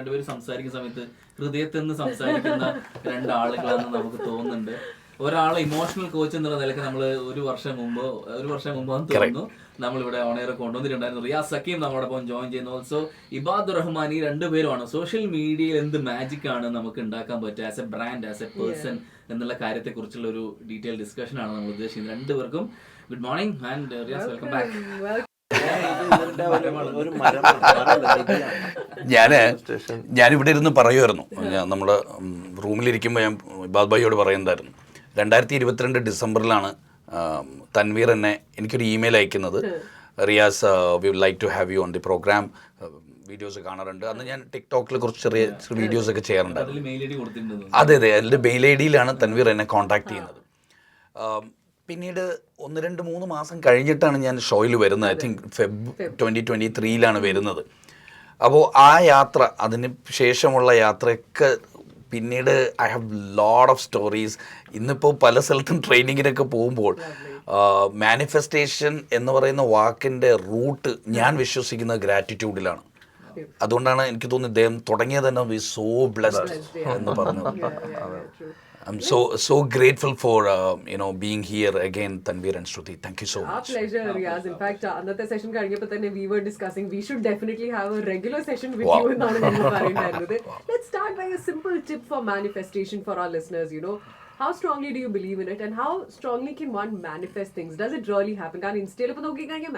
രണ്ടുപേരും സംസാരിക്കുന്ന സമയത്ത് ഹൃദയത്തിൽ നിന്ന് സംസാരിക്കുന്ന രണ്ടാളുകളാണെന്ന് നമുക്ക് തോന്നുന്നുണ്ട്. ഒരാളെ ഇമോഷണൽ കോച്ച് എന്നുള്ള നിലയ്ക്ക് നമ്മൾ ഒരു വർഷം മുമ്പ് തോന്നുന്നു നമ്മളിവിടെ ഓണയർ കൊണ്ടുവന്നിട്ടുണ്ടായിരുന്നു. റിയാസ് സക്കീം നമ്മോടൊപ്പം ജോയിൻ ചെയ്യുന്നു. ഓൾസോ ഇബാദുർ റഹ്മാൻ. ഈ രണ്ടുപേരുമാണ് സോഷ്യൽ മീഡിയയിൽ എന്ത് മാജിക് ആണ് നമുക്ക് ഉണ്ടാക്കാൻ പറ്റുക as A brand, as A person എന്നുള്ള കാര്യത്തെ കുറിച്ചുള്ള ഒരു ഡീറ്റെയിൽ ഡിസ്കഷൻ ആണ് നമ്മൾ ഉദ്ദേശിക്കുന്നത്. രണ്ടുപേർക്കും good morning and Riyas welcome back. ഞാനിവിടെ ഇരുന്ന് പറയുമായിരുന്നു, നമ്മുടെ റൂമിലിരിക്കുമ്പോൾ ഞാൻ ഇബാദ് ഭായിയോട് പറയുന്നതായിരുന്നു, 2022 ഡിസംബറിലാണ് തൻവീർ എന്നെ എനിക്കൊരു ഇമെയിൽ അയക്കുന്നത്. Riyaz, we would like to have you on the programme, videos കാണാറുണ്ട്. അന്ന് ഞാൻ ടിക്ടോക്കിൽ കുറച്ച് ചെറിയ വീഡിയോസ് ഒക്കെ ചെയ്യാറുണ്ടായിരുന്നു. അതെ, അതിൻ്റെ മെയിൽ ഐ ഡിയിലാണ് തൻവീർ എന്നെ കോൺടാക്ട് ചെയ്യുന്നത്. പിന്നീട് 1-2-3 മാസം കഴിഞ്ഞിട്ടാണ് ഞാൻ ഷോയിൽ വരുന്നത്. ഐ തിങ്ക് Feb 2023 വരുന്നത്. അപ്പോൾ ആ യാത്ര, അതിന് ശേഷമുള്ള യാത്രയൊക്കെ പിന്നീട് I have lot of stories. ഇന്നിപ്പോൾ പല സ്ഥലത്തും ട്രെയിനിങ്ങിനൊക്കെ പോകുമ്പോൾ മാനിഫെസ്റ്റേഷൻ എന്ന് പറയുന്ന വാക്കിൻ്റെ റൂട്ട് ഞാൻ വിശ്വസിക്കുന്നത് ഗ്രാറ്റിറ്റ്യൂഡിലാണ്. അതുകൊണ്ടാണ് എനിക്ക് തോന്നുന്നത് ഇദ്ദേഹം തുടങ്ങിയത് തന്നെ വി സോ ബ്ലെസ്ഡ് എന്ന് പറഞ്ഞു. I'm so grateful for being here again, Tanvir and Shruti. Thank you so much. Our pleasure, Riyaz. In fact, another session കഴിഞ്ഞപ്പോൾ തന്നെ we were discussing we should definitely have a regular session with you എന്നാണ് നമ്മൾ പറയുന്നത്. Let's start by a simple tip for manifestation for our listeners. How strongly do you believe in it and how strongly can one manifest things? Does it really happen? കാരണം ഇൻസ്റ്റയിൽ ഇപ്പോൾ നോക്കിക്കഴിഞ്ഞാൽ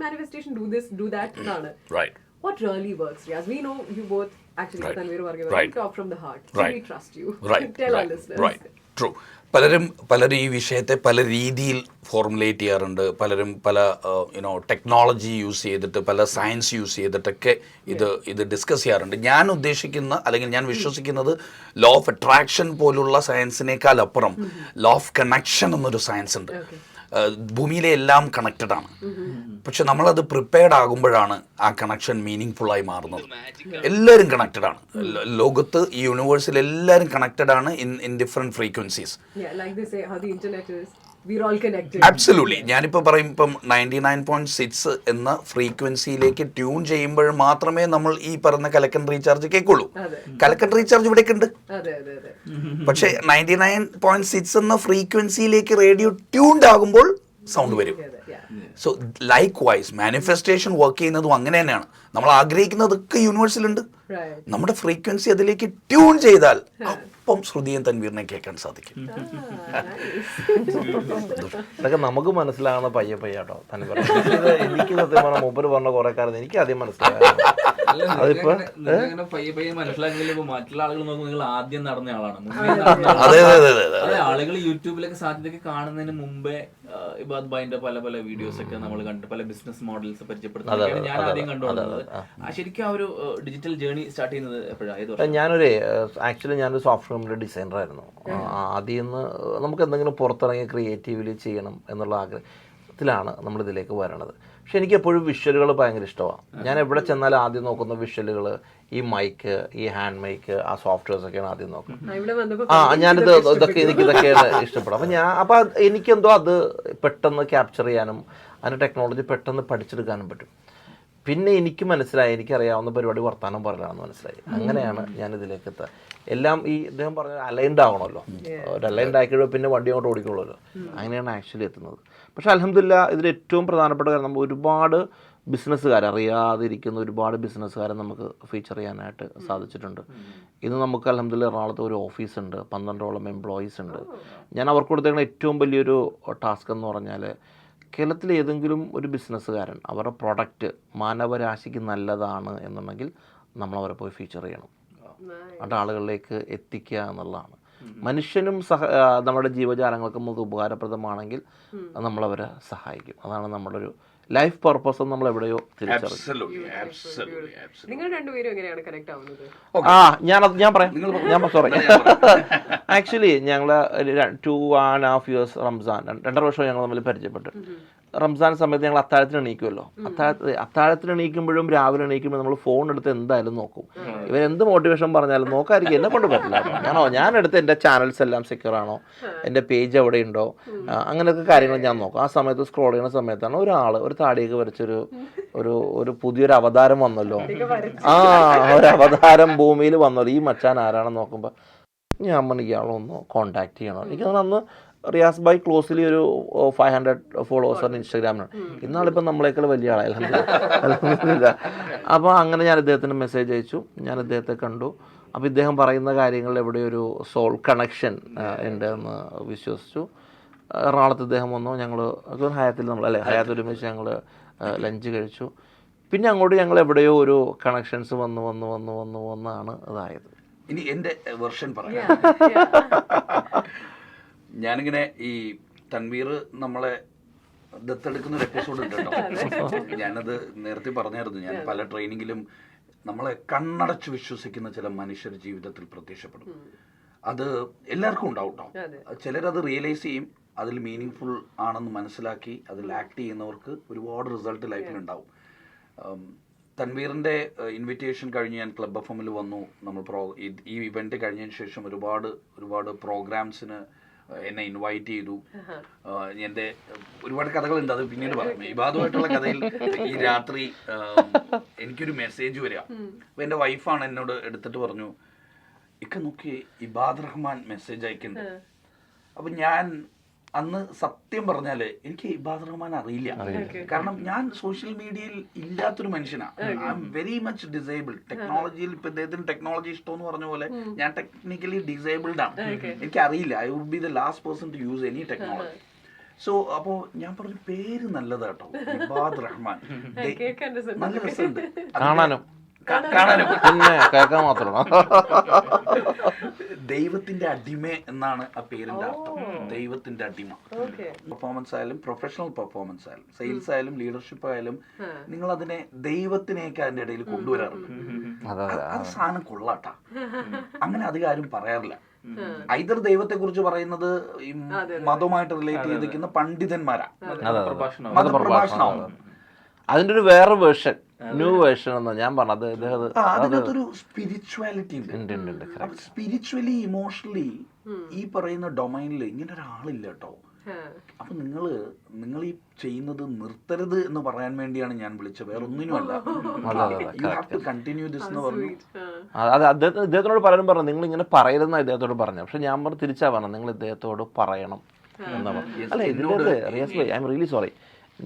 manifestation do this, do that എന്നാണ്. Right. What really works, Riyaz? We know you both actually Tanvir Varghese, you talk from the heart. So we trust you. Tell our listeners. Right. True. പലരും ഈ വിഷയത്തെ പല രീതിയിൽ formulate ചെയ്യാറുണ്ട്. പലരും പല technology use ചെയ്തിട്ട്, പല സയൻസ് യൂസ് ചെയ്തിട്ടൊക്കെ ഇത് ഡിസ്കസ് ചെയ്യാറുണ്ട്. ഞാൻ ഉദ്ദേശിക്കുന്ന അല്ലെങ്കിൽ ഞാൻ വിശ്വസിക്കുന്നത് ലോ ഓഫ് അട്രാക്ഷൻ പോലുള്ള സയൻസിനേക്കാൾ അപ്പുറം ലോ ഓഫ് കണക്ഷൻ എന്നൊരു സയൻസ് ഉണ്ട്. ഭൂമിയിലെ എല്ലാം കണക്റ്റഡ് ആണ്. പക്ഷെ നമ്മളത് പ്രിപ്പയർഡ് ആകുമ്പോഴാണ് ആ കണക്ഷൻ മീനിങ് ഫുള്ളായി മാറുന്നത്. എല്ലാവരും കണക്റ്റഡ് ആണ്. ലോകത്ത് ഈ യൂണിവേഴ്സിൽ എല്ലാവരും കണക്റ്റഡ് ആണ് ഇൻ ഡിഫറെന്റ് ഫ്രീക്വൻസീസ്. അബ്സല്യൂട്ട്ലി. ഞാനിപ്പോൾ പറയും, ഇപ്പം 99.6 എന്ന ഫ്രീക്വൻസിയിലേക്ക് ട്യൂൺ ചെയ്യുമ്പോൾ മാത്രമേ നമ്മൾ ഈ പറഞ്ഞ കലക്കൻ റീചാർജ് കേൾക്കുള്ളൂ. കലക്കൻ റീചാർജ് ഇവിടേക്ക് ഉണ്ട്. പക്ഷേ 99.6 എന്ന ഫ്രീക്വൻസിയിലേക്ക് റേഡിയോ ട്യൂൺഡ് ആകുമ്പോൾ സൗണ്ട് വരും. So likewise manifestation work ചെയ്യുന്നതും അങ്ങനെ തന്നെയാണ്. നമ്മൾ ആഗ്രഹിക്കുന്നതൊക്കെ യൂണിവേഴ്സിലുണ്ട്. നമ്മുടെ ഫ്രീക്വൻസി അതിലേക്ക് ട്യൂൺ ചെയ്താൽ അപ്പം ശ്രുതിയും തൻവീറിനെ കേൾക്കാൻ സാധിക്കും. ഇതൊക്കെ നമുക്ക് മനസ്സിലാകുന്ന പയ്യെ കേട്ടോ. എനിക്ക് സത്യം പറഞ്ഞ മൂപ്പര് പറഞ്ഞ കുറെ കാര്യം എനിക്ക് ആദ്യം മനസ്സിലാകും. അതിപ്പോ മറ്റുള്ള ആളുകൾ നോക്കുമ്പോൾ നിങ്ങൾ ആദ്യം നടന്ന ആളാണ്. ആളുകൾ യൂട്യൂബിലൊക്കെ സാധ്യതയൊക്കെ കാണുന്നതിന് മുമ്പേ ഇബാദ് ഭായിന്റെ പല വീഡിയോസ് ഒക്കെ നമ്മൾ കണ്ടു, പല ബിസിനസ് മോഡൽസ് പരിചയപ്പെടുത്തുന്നത് ഞാൻ ആദ്യം കണ്ടുകൊണ്ടത്. ശരിക്കും ആ ഒരു ഡിജിറ്റൽ ജേർണി സ്റ്റാർട്ട് ചെയ്യുന്നത് എപ്പോഴാണ്? ഞാനൊരു സോഫ്റ്റ്വെയർ ഡിസൈനർ ആയിരുന്നു. ആദ്യം നിന്ന് നമുക്ക് എന്തെങ്കിലും പുറത്തിറങ്ങി ക്രിയേറ്റീവ്ലി ചെയ്യണം എന്നുള്ള ആഗ്രഹത്തിലാണ് നമ്മളിതിലേക്ക് വരണത്. പക്ഷെ എനിക്ക് എപ്പോഴും വിഷ്വലുകൾ ഭയങ്കര ഇഷ്ടമാണ്. ഞാൻ എവിടെ ചെന്നാലും ആദ്യം നോക്കുന്ന വിഷ്വലുകൾ, ഈ മൈക്ക്, ഈ ഹാൻഡ് മൈക്ക്, ആ സോഫ്റ്റ്വെയർസ് ഒക്കെയാണ് ആദ്യം നോക്കുന്നത്. ഞാനിത് എനിക്കിതൊക്കെയാണ് ഇഷ്ടപ്പെടും. അപ്പം എനിക്കെന്തോ അത് പെട്ടെന്ന് ക്യാപ്ചർ ചെയ്യാനും അതിൻ്റെ ടെക്നോളജി പെട്ടെന്ന് പഠിച്ചെടുക്കാനും പറ്റും. പിന്നെ എനിക്ക് മനസ്സിലായി, എനിക്കറിയാവുന്ന പരിപാടി വർത്താനം പറയലാണെന്ന് മനസ്സിലായി. അങ്ങനെയാണ് ഞാനിതിലേക്ക് എത്തുക. എല്ലാം ഈ ഇദ്ദേഹം പറഞ്ഞ അലൈൻഡ് ആവണമല്ലോ. ഒരു അലൈൻഡ് ആക്കിയോ പിന്നെ വണ്ടി അങ്ങോട്ട് ഓടിക്കുള്ളൂല്ലോ. അങ്ങനെയാണ് ആക്ച്വലി എത്തുന്നത്. പക്ഷേ അൽഹംദുലില്ലാ ഇതിൽ ഏറ്റവും പ്രധാനപ്പെട്ട കാര്യം, നമ്മൾ ഒരുപാട് അറിയാതിരിക്കുന്ന ഒരുപാട് ബിസിനസ്സുകാരെ നമുക്ക് ഫീച്ചർ ചെയ്യാനായിട്ട് സാധിച്ചിട്ടുണ്ട്. ഇന്ന് നമുക്ക് അൽഹംദുലില്ലാ എറണാകുളത്ത് ഒരു ഓഫീസുണ്ട്, 12ഓളം എംപ്ലോയീസ് ഉണ്ട്. ഞാൻ അവർക്ക് കൊടുത്തേക്കുന്ന ഏറ്റവും വലിയൊരു ടാസ്ക് എന്ന് പറഞ്ഞാൽ, കേരളത്തിലെ ഏതെങ്കിലും ഒരു ബിസിനസ്സുകാരൻ അവരുടെ പ്രൊഡക്റ്റ് മാനവരാശിക്ക് നല്ലതാണ് എന്നുണ്ടെങ്കിൽ നമ്മളവരെ പോയി ഫീച്ചർ ചെയ്യണം. അത് ആളുകളിലേക്ക് എത്തിക്കുക എന്നുള്ളതാണ്. മനുഷ്യനും നമ്മുടെ ജീവജാലങ്ങൾക്കും അത് ഉപകാരപ്രദമാണെങ്കിൽ നമ്മളവരെ സഹായിക്കും. അതാണ് നമ്മുടെ ഒരു ലൈഫ് പർപ്പസ് നമ്മൾ എവിടെയോ തിരിച്ചറിഞ്ഞു. ഞാൻ പറയാം. സോറി, ആക്ച്വലി ഞങ്ങൾ 2.5 years റംസാൻ 2.5 വർഷം ഞങ്ങൾ തമ്മിൽ പരിചയപ്പെട്ടു. റംസാൻ സമയത്ത് ഞങ്ങൾ അത്താഴത്തിന് എണീക്കുമല്ലോ. അത്താഴത്തിന് എണീക്കുമ്പോഴും രാവിലെ എണീക്കുമ്പോൾ നമ്മൾ ഫോൺ എടുത്ത് എന്തായാലും നോക്കും. ഇവരെന്ത് മോട്ടിവേഷൻ പറഞ്ഞാലും നോക്കാതിരിക്കും. എന്നെ കൊണ്ട് പറ്റില്ല. ഞാൻ എടുത്ത് എൻ്റെ ചാനൽസ് എല്ലാം സെക്യൂർ ആണോ, എൻ്റെ പേജ് എവിടെ ഉണ്ടോ, അങ്ങനെയൊക്കെ കാര്യങ്ങൾ ഞാൻ നോക്കും. ആ സമയത്ത് സ്ക്രോൾ ചെയ്യുന്ന സമയത്താണ് ഒരു താടിയൊക്കെ വരച്ചൊരു ഒരു പുതിയൊരു അവതാരം വന്നല്ലോ, ഒരു അവതാരം ഭൂമിയിൽ വന്നല്ലോ, ഈ മച്ചാൻ ആരാണെന്ന് നോക്കുമ്പോൾ ഞാൻ പറഞ്ഞു ഇയാളൊന്ന് കോണ്ടാക്ട് ചെയ്യണം. എനിക്ക് അന്ന് റിയാസ് ഭായ് ക്ലോസിലി ഒരു 500 ഫോളോവേഴ്സാണ് ഇൻസ്റ്റാഗ്രാമിലാണ്. ഇന്നാളിപ്പോൾ നമ്മളേക്കാൾ വലിയ ആളായി അൽഹംദുലില്ലാ. അപ്പോൾ അങ്ങനെ ഞാൻ ഇദ്ദേഹത്തിന് മെസ്സേജ് അയച്ചു, ഞാൻ ഇദ്ദേഹത്തെ കണ്ടു. അപ്പോൾ ഇദ്ദേഹം പറയുന്ന കാര്യങ്ങളിൽ എവിടെ ഒരു സോൾ കണക്ഷൻ ഉണ്ട് എന്ന് വിശ്വസിച്ചു. എറണാകുളത്ത് ഇദ്ദേഹം വന്നു, ഞങ്ങൾ ഹയാത്തിൽ ഹയാത്ത് ഒരുമിച്ച് ഞങ്ങൾ ലഞ്ച് കഴിച്ചു. പിന്നെ അങ്ങോട്ട് ഞങ്ങൾ എവിടെയോ ഒരു കണക്ഷൻസ് വന്നാണ് ഇതായത്. ഇനി എൻ്റെ വെർഷൻ പറയാം. ഞാനിങ്ങനെ ഈ തൻവീർ നമ്മളെ ദത്തെടുക്കുന്ന ഒരു എപ്പിസോഡ് ഉണ്ട് കേട്ടോ. ഞാനത് നേരത്തെ പറഞ്ഞായിരുന്നു. ഞാൻ പല ട്രെയിനിങ്ങിലും നമ്മളെ കണ്ണടച്ച് വിശ്വസിക്കുന്ന ചില മനുഷ്യർ ജീവിതത്തിൽ പ്രത്യക്ഷപ്പെടും. അത് എല്ലാവർക്കും ഉണ്ടാവും കേട്ടോ. ചിലരത് റിയലൈസ് ചെയ്യും, അതിൽ മീനിങ് ഫുൾ ആണെന്ന് മനസ്സിലാക്കി അതിൽ ആക്ട് ചെയ്യുന്നവർക്ക് ഒരുപാട് റിസൾട്ട് ലൈഫിലുണ്ടാവും. തൻവീറിൻ്റെ ഇൻവിറ്റേഷൻ കഴിഞ്ഞ് ഞാൻ ക്ലബ് എഫ്-എമ്മിൽ വന്നു. നമ്മൾ ഈ ഇവൻറ്റ് കഴിഞ്ഞതിന് ശേഷം ഒരുപാട് പ്രോഗ്രാംസിന് എന്നെ ഇൻവൈറ്റ് ചെയ്തു. എൻ്റെ ഒരുപാട് കഥകളുണ്ട്, അത് പിന്നീട് പറയാം. ഇബാദുമായിട്ടുള്ള കഥയിൽ ഈ രാത്രി എനിക്കൊരു മെസ്സേജ് വരിക. അപ്പോൾ എൻ്റെ വൈഫാണ് എന്നോട് എടുത്തിട്ട് പറഞ്ഞു, ഇക്ക നോക്കി ഇബാദ് റഹ്മാൻ മെസ്സേജ് അയക്കുന്നുണ്ട്. അപ്പം ഞാൻ അന്ന് സത്യം പറഞ്ഞാൽ എനിക്ക് ഇബാദ് റഹ്മാൻ അറിയില്ല. കാരണം ഞാൻ സോഷ്യൽ മീഡിയയിൽ ഇല്ലാത്തൊരു മനുഷ്യനാണ്. I am very much disabled. ടെക്നോളജിയിൽ ഇപ്പം ഇദ്ദേഹത്തിന് ടെക്നോളജി ഇഷ്ടമെന്ന് പറഞ്ഞ പോലെ ഞാൻ ടെക്നിക്കലി ഡിസേബിൾഡ് ആണ്. എനിക്ക് അറിയില്ല. I would be the last person to use any technology. So അപ്പോൾ ഞാൻ പറഞ്ഞു പേര് നല്ലതാ കേട്ടോ, ഇബാദ് റഹ്മാൻ. നല്ല രസമുണ്ട് കാണാനും പിന്നെ കേൾക്കാൻ മാത്രമാണ്. ദൈവത്തിന്റെ അടിമ എന്നാണ് ആ പേരിന്റെ അർത്ഥം. ദൈവത്തിന്റെ അടിമ. പെർഫോമൻസ് ആയാലും പ്രൊഫഷണൽ പെർഫോമൻസ് ആയാലും സെയിൽസ് ആയാലും ലീഡർഷിപ്പ് ആയാലും നിങ്ങൾ അതിനെ ദൈവത്തിനെയൊക്കെ അതിന്റെ ഇടയിൽ കൊണ്ടുവരാറുണ്ട്. അത് സാധനം കൊള്ളാട്ടാ. അങ്ങനെ അധികം ആരും പറയാറില്ല. ഐദർ ദൈവത്തെ കുറിച്ച് പറയുന്നത് ഈ മതവുമായിട്ട് റിലേറ്റ് ചെയ്തിരിക്കുന്ന പണ്ഡിതന്മാരാ, മതപ്രഭാഷണമാണ്. അതിന്റെ ഒരു വേറെ വേർഷൻ, ന്യൂ വേർഷൻ എന്ന് ഞാൻ പറഞ്ഞത്. അതിനകത്തൊരു സ്പിരിച്വാലിറ്റി ഉണ്ട്. സ്പിരിച്വലി ഇമോഷണലി ഈ പറയുന്ന ഡൊമൈനിൽ ഇങ്ങനെ ഒരാളില്ല കേട്ടോ. അപ്പൊ നിങ്ങൾ ഈ ചെയ്യുന്നത് നിർത്തരുത് എന്ന് പറയാൻ വേണ്ടിയാണ് ഞാൻ വിളിച്ചത്, വേറെ ഒന്നിനുമല്ല. You have to continue this എന്ന് പറഞ്ഞു. ഇദ്ദേഹത്തിനോട് പലരും പറഞ്ഞു നിങ്ങൾ ഇങ്ങനെ പറയരുതെന്നാണ് ഇദ്ദേഹത്തോട് പറഞ്ഞു. പക്ഷെ ഞാൻ പറഞ്ഞു തിരിച്ചാ പറഞ്ഞു നിങ്ങൾ ഇദ്ദേഹത്തോട് പറയണം എന്നാ പറഞ്ഞു. അല്ല ഇതിൻ്റെ Riyas bhai, I am really sorry.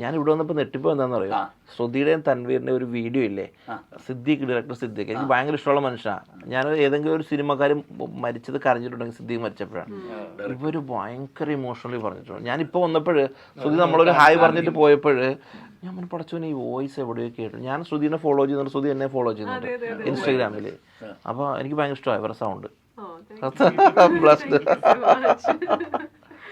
ഞാൻ ഇവിടെ വന്നപ്പോൾ നെട്ടിപ്പോ എന്താണെന്ന് അറിയോ, ശ്രുതിയുടെയും തൻവീറിൻ്റെ ഒരു വീഡിയോ ഇല്ലേ, സിദ്ദീഖ്, ഡയറക്ടർ സിദ്ദീഖ്, എനിക്ക് ഭയങ്കര ഇഷ്ടമുള്ള മനുഷ്യനാണ്. ഞാൻ ഏതെങ്കിലും ഒരു സിനിമക്കാരും മരിച്ചത് കരഞ്ഞിട്ടുണ്ടെങ്കിൽ സിദ്ദീഖ് മരിച്ചപ്പോഴാണ്. ഇവർ ഭയങ്കര ഇമോഷണലി പറഞ്ഞിട്ടുണ്ട്. ഞാനിപ്പോൾ വന്നപ്പോൾ ശ്രുതി നമ്മളൊരു ഹായ് പറഞ്ഞിട്ട് പോയപ്പോൾ ഞാൻ പറഞ്ഞു പടച്ചോനെ ഈ വോയിസ് എവിടെയോ കേട്ടു. ഞാൻ ശ്രുതിനെ ഫോളോ ചെയ്യുന്നുണ്ട്, ശ്രുതി എന്നെ ഫോളോ ചെയ്യുന്നുണ്ട് ഇൻസ്റ്റാഗ്രാമിൽ. അപ്പോൾ എനിക്ക് ഭയങ്കര ഇഷ്ടമായി അവരുടെ സൗണ്ട്. ബ്ലസ്ഡ്.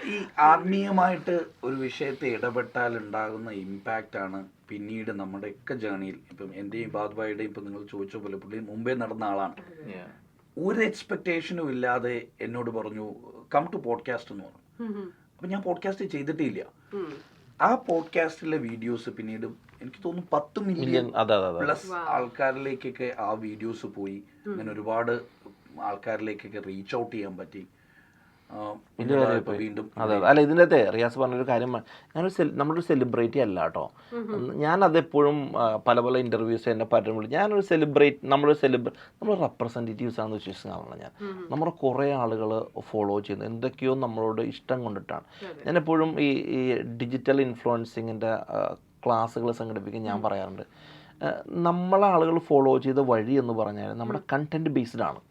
ഈ ആത്മീയമായിട്ട് ഒരു വിഷയത്തെ ഇടപെട്ടാൽ ഉണ്ടാകുന്ന ഇമ്പാക്റ്റ് ആണ് പിന്നീട് നമ്മുടെയൊക്കെ ജേണിയിൽ. ഇപ്പം എൻ്റെയും ഇബാദ് ഭായിയുടെയും ഇപ്പം നിങ്ങൾ ചോദിച്ച പോലെ പുള്ളി മുമ്പേ നടന്ന ആളാണ്. ഒരു എക്സ്പെക്ടേഷനും ഇല്ലാതെ എന്നോട് പറഞ്ഞു കം ടു പോഡ്കാസ്റ്റ് എന്ന് പറഞ്ഞു. അപ്പം ഞാൻ പോഡ്കാസ്റ്റ് ചെയ്തിട്ടില്ല. ആ പോഡ്കാസ്റ്റിലെ വീഡിയോസ് പിന്നീട് എനിക്ക് തോന്നുന്നു 10 മില്യൺ പ്ലസ് ആൾക്കാരിലേക്കൊക്കെ ആ വീഡിയോസ് പോയി. അങ്ങനെ ഒരുപാട് ആൾക്കാരിലേക്കൊക്കെ റീച്ച് ഔട്ട് ചെയ്യാൻ പറ്റി. വീണ്ടും അതെ. അല്ല ഇതിൻ്റെ റിയാസ് പറഞ്ഞൊരു കാര്യം, നമ്മളൊരു സെലിബ്രിറ്റി അല്ല കേട്ടോ. ഞാനതെപ്പോഴും പല ഇൻ്റർവ്യൂസ് എന്നെ പറ്റും വിളിച്ചു. നമ്മൾ റെപ്രസെൻറ്റേറ്റീവ്സ് ആണെന്ന് വിശ്വസിക്കുന്ന ആളാണ് ഞാൻ. നമ്മുടെ കുറേ ആളുകൾ ഫോളോ ചെയ്യുന്നു, എന്തൊക്കെയോ നമ്മളോട് ഇഷ്ടം കൊണ്ടിട്ടാണ്. ഞാൻ എപ്പോഴും ഈ ഡിജിറ്റൽ ഇൻഫ്ലുവൻസിങ്ങിൻ്റെ ക്ലാസ്സുകൾ സംഘടിപ്പിക്കാൻ ഞാൻ പറയാറുണ്ട്, നമ്മളെ ആളുകൾ ഫോളോ ചെയ്ത വഴി എന്ന് പറഞ്ഞാൽ നമ്മുടെ കണ്ടന്റ് ബേസ്ഡ് ആണ്.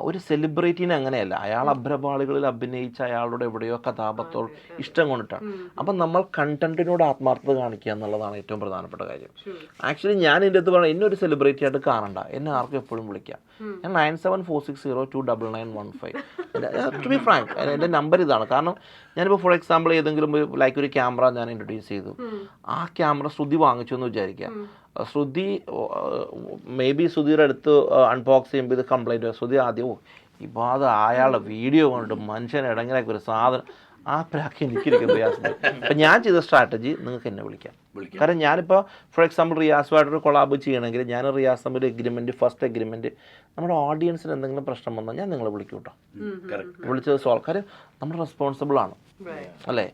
ഒരു സെലിബ്രിറ്റീനെ അങ്ങനെയല്ല, അയാൾ അഭ്രപാളികളിൽ അഭിനയിച്ച അയാളുടെ എവിടെയോ കഥാപാത്രം ഇഷ്ടം കൊണ്ടിട്ടാണ്. അപ്പം നമ്മൾ കണ്ടന്റിനോട് ആത്മാർത്ഥത കാണിക്കുക എന്നുള്ളതാണ് ഏറ്റവും പ്രധാനപ്പെട്ട കാര്യം. ആക്ച്വലി ഞാൻ എൻ്റെ അടുത്ത് പറഞ്ഞാൽ എന്നെ ഒരു സെലിബ്രിറ്റി ആയിട്ട് കാണണ്ട, എന്നെ ആർക്കും എപ്പോഴും വിളിക്കാം. ഞാൻ 9746029915. ടു ബി ഫ്രാങ്ക് എൻ്റെ നമ്പർ ഇതാണ്. കാരണം ഞാനിപ്പോൾ ഫോർ എക്സാമ്പിൾ ഏതെങ്കിലും ലൈക്ക് ഒരു ക്യാമറ ഞാൻ ഇൻട്രൊഡ്യൂസ് ചെയ്തു, ആ ക്യാമറ ശ്രുതി വാങ്ങിച്ചു എന്ന് വിചാരിക്കുക. ശ്രുതി മേ ബി ശ്രുതിയുടെ അടുത്ത് അൺബോക്സ് ചെയ്യുമ്പോൾ ഇത് കംപ്ലൈൻറ്റ്, ശ്രുതി ആദ്യം ഇബാദ് അയാളുടെ വീഡിയോ കണ്ടിട്ട് മനുഷ്യനെ ഇടങ്ങനെയൊക്കെ ഒരു സാധനം, ആ പ്രാക്ക് എനിക്കിരിക്കും റിയാസ്. അപ്പം ഞാൻ ചെയ്ത സ്ട്രാറ്റജി നിങ്ങൾക്ക് എന്നെ വിളിക്കാം. കാരണം ഞാനിപ്പോൾ ഫോർ എക്സാമ്പിൾ റിയാസുമായിട്ടൊരു കൊളാബ് ചെയ്യണമെങ്കിൽ ഞാൻ റിയാസ് തമ്മിൽ എഗ്രിമെൻറ്റ്, ഫസ്റ്റ് എഗ്രിമെൻറ്റ്, നമ്മുടെ ഓഡിയൻസിന് എന്തെങ്കിലും പ്രശ്നം വന്നാൽ ഞാൻ നിങ്ങളെ വിളിക്കും കേട്ടോ, വിളിച്ചത് സോൾവ്. കാര്യം നമ്മൾ റെസ്പോൺസിബിൾ ആണ് അല്ലേ?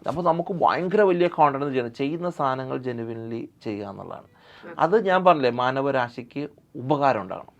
അപ്പോൾ നമുക്ക് ഭയങ്കര വലിയ കോണ്ടന്റ് ചെയ്യണം, ചെയ്യുന്ന സാധനങ്ങൾ ജെനുവിൻലി ചെയ്യുക എന്നുള്ളതാണ്. അത് ഞാൻ പറഞ്ഞില്ലേ, മാനവരാശിക്ക് ഉപകാരം ഉണ്ടാകണം.